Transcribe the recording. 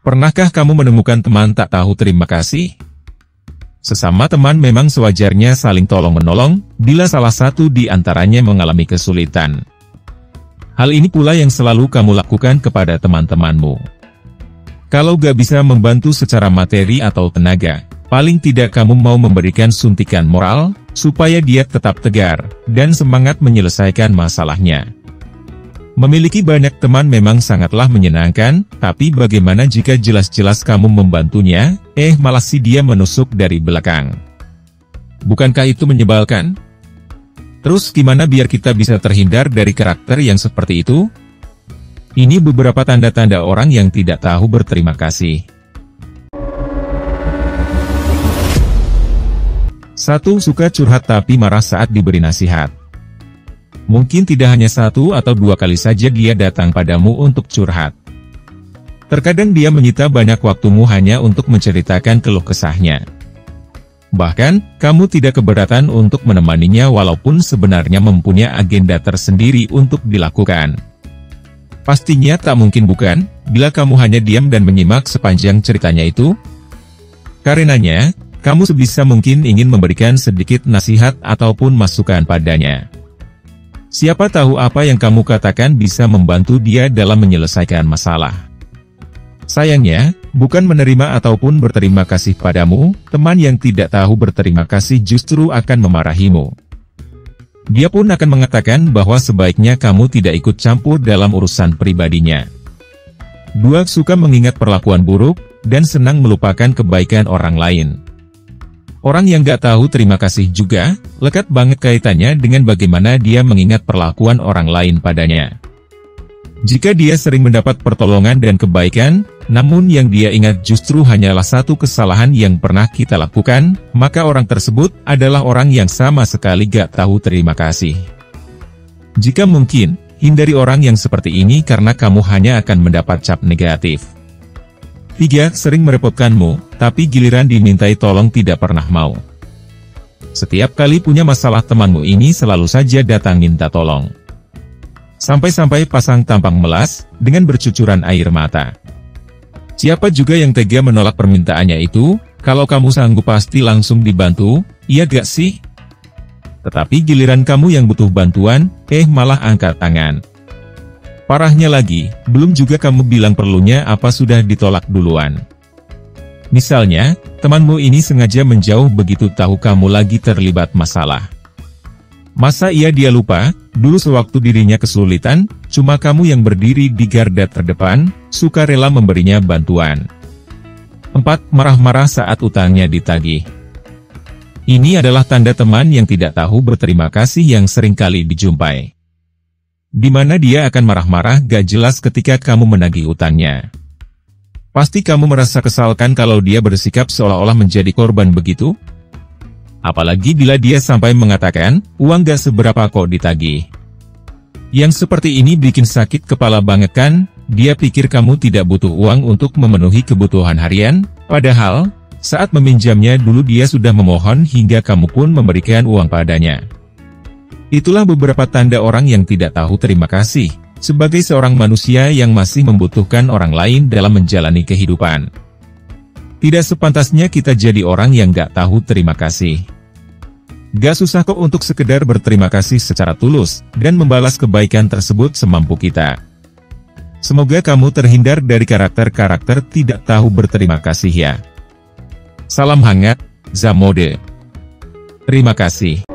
Pernahkah kamu menemukan teman tak tahu terima kasih? Sesama teman memang sewajarnya saling tolong-menolong, bila salah satu di antaranya mengalami kesulitan. Hal ini pula yang selalu kamu lakukan kepada teman-temanmu. Kalau gak bisa membantu secara materi atau tenaga, paling tidak kamu mau memberikan suntikan moral, supaya dia tetap tegar, dan semangat menyelesaikan masalahnya. Memiliki banyak teman memang sangatlah menyenangkan, tapi bagaimana jika jelas-jelas kamu membantunya, malah si dia menusuk dari belakang? Bukankah itu menyebalkan? Terus gimana biar kita bisa terhindar dari karakter yang seperti itu? Ini beberapa tanda-tanda orang yang tidak tahu berterima kasih. 1. Suka curhat tapi marah saat diberi nasihat. Mungkin tidak hanya 1 atau 2 kali saja dia datang padamu untuk curhat. Terkadang dia menyita banyak waktumu hanya untuk menceritakan keluh kesahnya. Bahkan, kamu tidak keberatan untuk menemaninya walaupun sebenarnya mempunyai agenda tersendiri untuk dilakukan. Pastinya tak mungkin bukan, bila kamu hanya diam dan menyimak sepanjang ceritanya itu? Karenanya, kamu sebisa mungkin ingin memberikan sedikit nasihat ataupun masukan padanya. Siapa tahu apa yang kamu katakan bisa membantu dia dalam menyelesaikan masalah. Sayangnya, bukan menerima ataupun berterima kasih padamu, teman yang tidak tahu berterima kasih justru akan memarahimu. Dia pun akan mengatakan bahwa sebaiknya kamu tidak ikut campur dalam urusan pribadinya. 2. Suka mengingat perlakuan buruk, dan senang melupakan kebaikan orang lain. Orang yang gak tahu terima kasih juga, lekat banget kaitannya dengan bagaimana dia mengingat perlakuan orang lain padanya. Jika dia sering mendapat pertolongan dan kebaikan, namun yang dia ingat justru hanyalah satu kesalahan yang pernah kita lakukan, maka orang tersebut adalah orang yang sama sekali gak tahu terima kasih. Jika mungkin, hindari orang yang seperti ini karena kamu hanya akan mendapat cap negatif. 3. Sering merepotkanmu, tapi giliran dimintai tolong tidak pernah mau. Setiap kali punya masalah temanmu ini selalu saja datang minta tolong. Sampai-sampai pasang tampang melas, dengan bercucuran air mata. Siapa juga yang tega menolak permintaannya itu, kalau kamu sanggup pasti langsung dibantu, iya gak sih? Tetapi giliran kamu yang butuh bantuan, malah angkat tangan. Parahnya lagi, belum juga kamu bilang perlunya apa sudah ditolak duluan. Misalnya, temanmu ini sengaja menjauh begitu tahu kamu lagi terlibat masalah. Masa dia lupa, dulu sewaktu dirinya kesulitan, cuma kamu yang berdiri di garda terdepan, suka rela memberinya bantuan. 4. Marah-marah saat utangnya ditagih. Ini adalah tanda teman yang tidak tahu berterima kasih yang seringkali dijumpai. Di mana dia akan marah-marah gak jelas ketika kamu menagih utangnya. Pasti kamu merasa kesalkan kalau dia bersikap seolah-olah menjadi korban begitu? Apalagi bila dia sampai mengatakan, uang gak seberapa kok ditagih. Yang seperti ini bikin sakit kepala banget kan? Dia pikir kamu tidak butuh uang untuk memenuhi kebutuhan harian, padahal, saat meminjamnya dulu dia sudah memohon hingga kamu pun memberikan uang padanya. Itulah beberapa tanda orang yang tidak tahu terima kasih, sebagai seorang manusia yang masih membutuhkan orang lain dalam menjalani kehidupan. Tidak sepantasnya kita jadi orang yang gak tahu terima kasih. Gak susah kok untuk sekedar berterima kasih secara tulus, dan membalas kebaikan tersebut semampu kita. Semoga kamu terhindar dari karakter-karakter tidak tahu berterima kasih ya. Salam hangat, Zamode. Terima kasih.